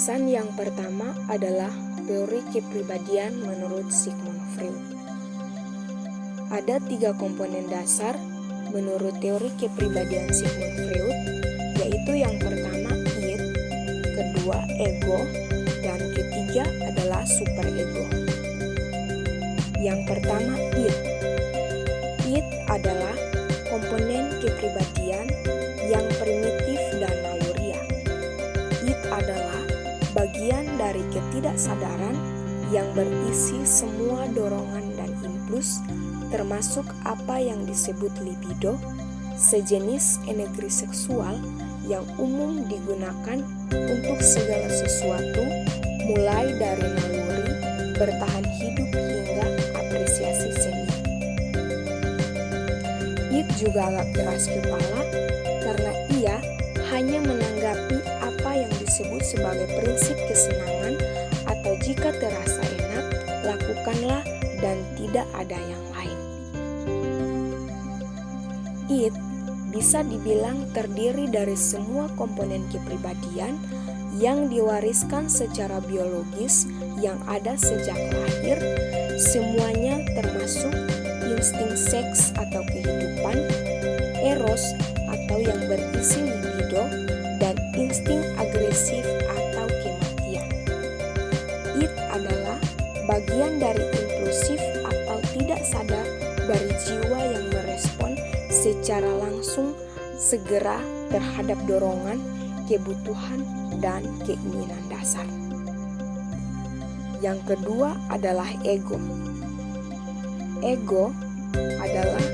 Pembahasan yang pertama adalah teori kepribadian menurut Sigmund Freud. Ada 3 komponen dasar menurut teori kepribadian Sigmund Freud, yaitu yang pertama id, kedua ego, dan ketiga adalah superego. Yang pertama id. Id adalah komponen kepribadian yang primitif dan naluriah. Id adalah bagian dari ketidaksadaran yang berisi semua dorongan dan impuls, termasuk apa yang disebut libido, sejenis energi seksual yang umum digunakan untuk segala sesuatu, mulai dari naluri, bertahan hidup hingga apresiasi seni. Id juga agak keras kepala karena ia hanya menanggapi apa yang disebut sebagai prinsip kesenangan atau jika terasa enak, lakukanlah dan tidak ada yang lain. Id bisa dibilang terdiri dari semua komponen kepribadian yang diwariskan secara biologis yang ada sejak lahir, semuanya termasuk insting seks atau kehidupan, eros atau yang berisi libido, dan insting agresif atau kematian. Id adalah bagian dari impulsif atau tidak sadar dari jiwa yang merespon secara langsung segera terhadap dorongan, kebutuhan, dan keinginan dasar. Yang kedua adalah ego. Ego adalah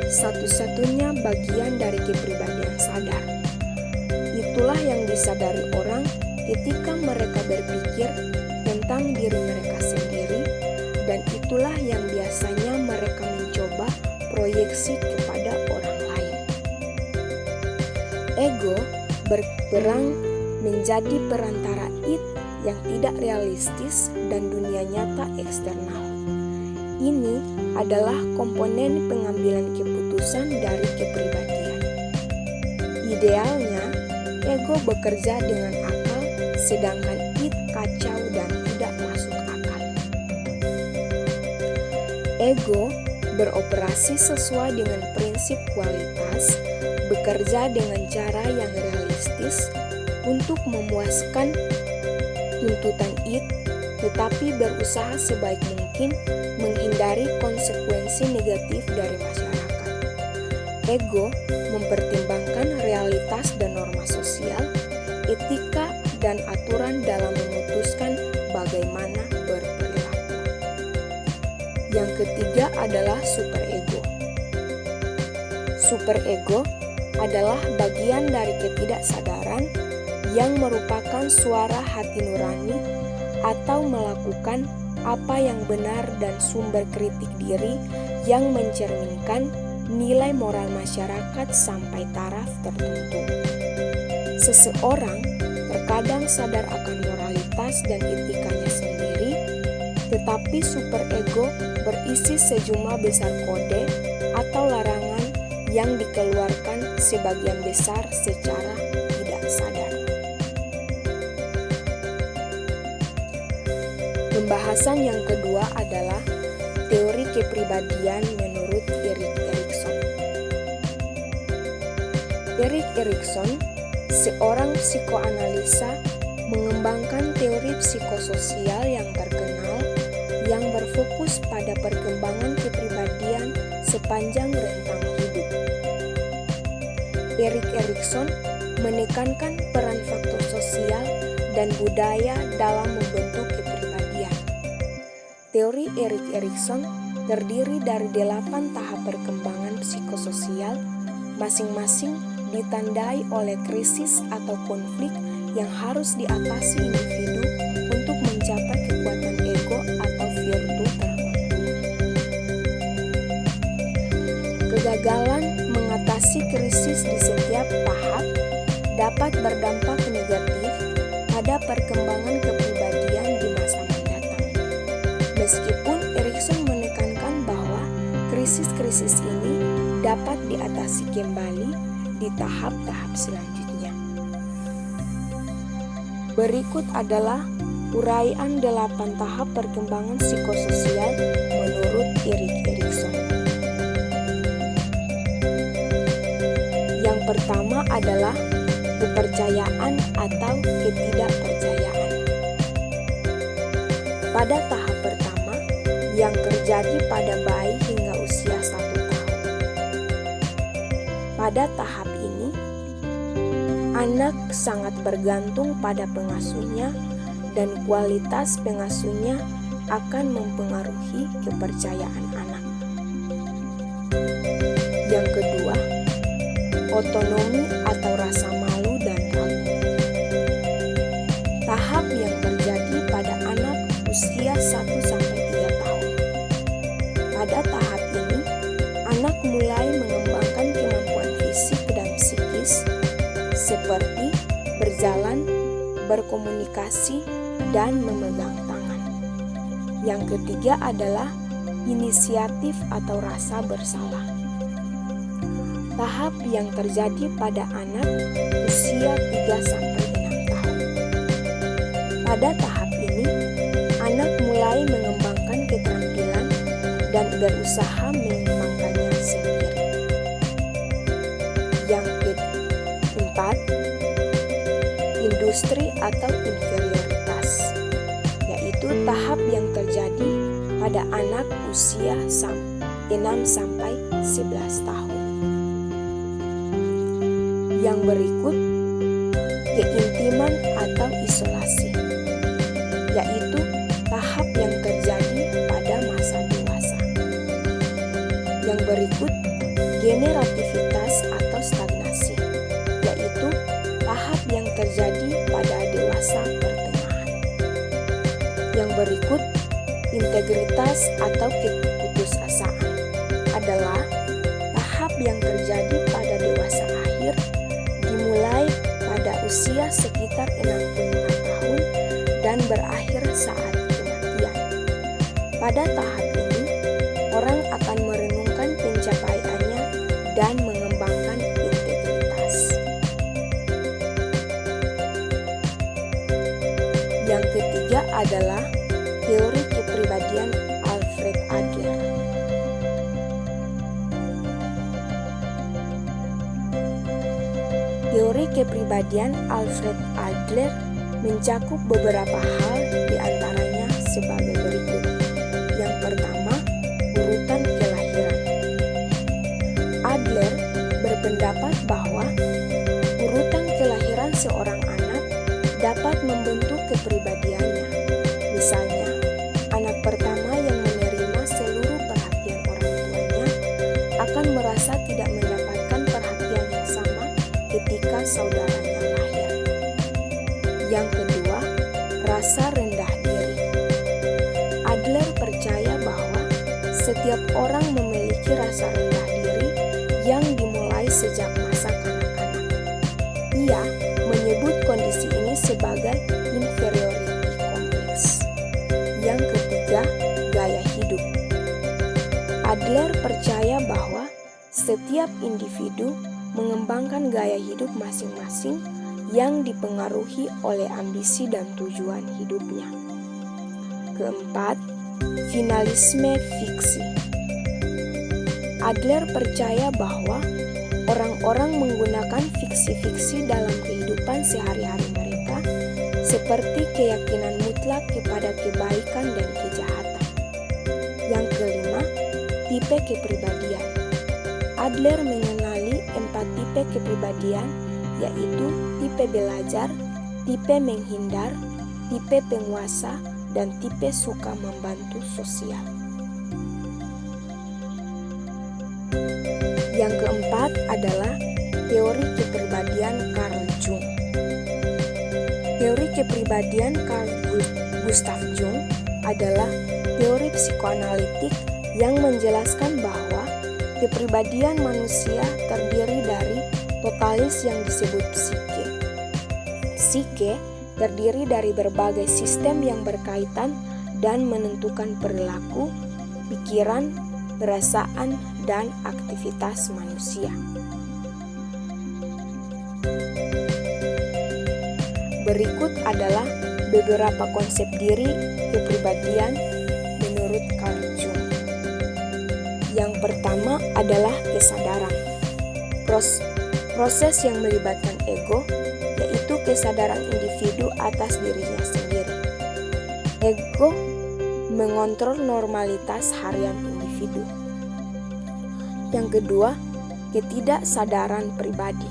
satu-satunya bagian dari kepribadian sadar. Itulah yang disadari orang ketika mereka berpikir tentang diri mereka sendiri, dan itulah yang biasanya mereka mencoba proyeksi kepada orang lain. Ego berperan menjadi perantara id yang tidak realistis dan dunia nyata eksternal. Ini adalah komponen pengambilan keputusan dari kepribadian. Idealnya, ego bekerja dengan akal, sedangkan id kacau dan tidak masuk akal. Ego beroperasi sesuai dengan prinsip kualitas, bekerja dengan cara yang realistis untuk memuaskan tuntutan id, tetapi berusaha sebaik mungkin menghindari konsekuensi negatif dari masyarakat. Ego mempertimbangkan realitas dan norma sosial, etika, dan aturan dalam memutuskan bagaimana berperilaku. Yang ketiga adalah superego. Superego adalah bagian dari ketidaksadaran yang merupakan suara hati nurani atau melakukan apa yang benar dan sumber kritik diri yang mencerminkan nilai moral masyarakat sampai taraf tertentu. Seseorang terkadang sadar akan moralitas dan etikanya sendiri, tetapi superego berisi sejumlah besar kode atau larangan yang dikeluarkan sebagian besar secara tidak sadar. Pembahasan yang kedua adalah teori kepribadian menurut Erik Erikson. Erik Erikson, seorang psikoanalisa, mengembangkan teori psikososial yang terkenal yang berfokus pada perkembangan kepribadian sepanjang rentang hidup. Erik Erikson menekankan peran faktor sosial dan budaya dalam membentuk kepribadian. Teori Erik Erikson terdiri dari 8 tahap perkembangan psikososial, masing-masing ditandai oleh krisis atau konflik yang harus diatasi individu untuk mencapai kekuatan ego atau virtu tertentu. Kegagalan mengatasi krisis di setiap tahap dapat berdampak negatif pada perkembangan kepribadian di masa mendatang. Meskipun Erikson menekankan bahwa krisis-krisis ini dapat diatasi kembali di tahap-tahap selanjutnya. Berikut adalah uraian 8 tahap perkembangan psikososial menurut Erik Erikson. Yang pertama adalah kepercayaan atau ketidakpercayaan. Pada tahap pertama, yang terjadi pada bayi hingga usia 1 tahun. Pada tahap ini, anak sangat bergantung pada pengasuhnya dan kualitas pengasuhnya akan mempengaruhi kepercayaan anak. Yang kedua, otonomi atau rasa malu dan ragu. Tahap yang terjadi pada anak usia 1-3 tahun. Pada tahap ini, anak mulai mengembangkan kemampuan fisik dan psikis seperti berjalan, berkomunikasi, dan memegang tangan. Yang ketiga adalah inisiatif atau rasa bersalah. Tahap yang terjadi pada anak usia 3-6 tahun. Pada tahap ini, anak mulai mengembangkan keterampilan dan berusaha mengembangkannya sendiri. Yang keempat, industri atau inferioritas, yaitu tahap yang terjadi pada anak usia 6-11 tahun. Yang berikut, keintiman atau isolasi, yaitu tahap yang terjadi pada masa dewasa. Yang berikut, generativitas atau stagnasi, yaitu tahap yang terjadi pada dewasa pertengahan. Yang berikut, integritas atau keputusasaan, adalah tahap yang terjadi pada dewasa akhir, dimulai pada usia sekitar 65 tahun dan berakhir saat kematian. Pada tahap ini, orang akan merenungkan pencapaiannya dan mengembangkan integritas. Yang ketiga adalah teori kepribadian Alfred Adler. Teori kepribadian Alfred Adler mencakup beberapa hal, diantaranya sebagai berikut. Yang pertama, urutan kelahiran. Adler berpendapat bahwa urutan kelahiran seorang anak dapat membentuk kepribadiannya. Misalnya, anak pertama yang menerima seluruh perhatian orang tuanya akan merasa tidak mendapatkan perhatian yang sama ketika saudaranya lahir. Yang kedua, rasa rendah diri. Adler percaya bahwa setiap orang memiliki rasa rendah diri yang dimulai sejak masa kanak-kanak. Ia menyebut kondisi ini sebagai inferiority complex. Yang ketiga, gaya hidup. Adler percaya bahwa setiap individu mengembangkan gaya hidup masing-masing yang dipengaruhi oleh ambisi dan tujuan hidupnya. Keempat, finalisme fiksi. Adler percaya bahwa orang-orang menggunakan fiksi-fiksi dalam kehidupan sehari-hari mereka, seperti keyakinan mutlak kepada kebaikan dan kejahatan. Yang kelima, tipe kepribadian. Adler mengenali 4 tipe kepribadian, yaitu tipe belajar, tipe menghindar, tipe penguasa, dan tipe suka membantu sosial. Yang keempat adalah teori kepribadian Carl Jung. Teori kepribadian Carl Gustav Jung adalah teori psikoanalitik yang menjelaskan bahwa kepribadian manusia terdiri dari totalis yang disebut psike. Psike terdiri dari berbagai sistem yang berkaitan dan menentukan perilaku, pikiran, perasaan, dan aktivitas manusia. Berikut adalah beberapa konsep diri kepribadian menurut Carl Jung. Yang pertama adalah kesadaran. Proses yang melibatkan ego, yaitu kesadaran individu atas dirinya sendiri. Ego mengontrol normalitas harian individu. Yang kedua, ketidaksadaran pribadi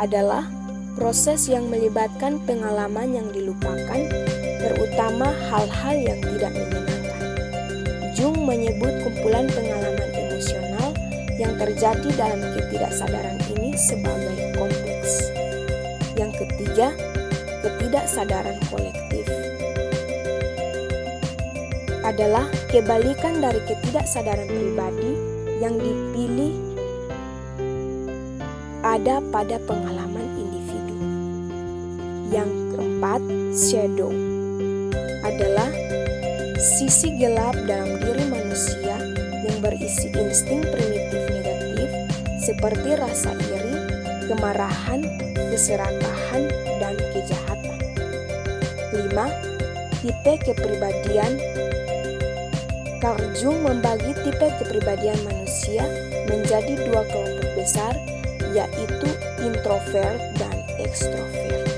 adalah proses yang melibatkan pengalaman yang dilupakan, terutama hal-hal yang tidak menyenangkan. Jung menyebut kumpulan pengalaman emosional yang terjadi dalam ketidaksadaran ini sebagai kompleks. Yang ketiga, ketidaksadaran kolektif adalah kebalikan dari ketidaksadaran pribadi yang dipilih ada pada pengalaman individu. Yang keempat, shadow adalah sisi gelap dalam diri manusia yang berisi insting primitif negatif seperti rasa iri, kemarahan, keserakahan, dan kejahatan. 5. Tipe kepribadian. Carl Jung membagi tipe kepribadian manusia menjadi 2 kelompok besar, yaitu introvert dan ekstrovert.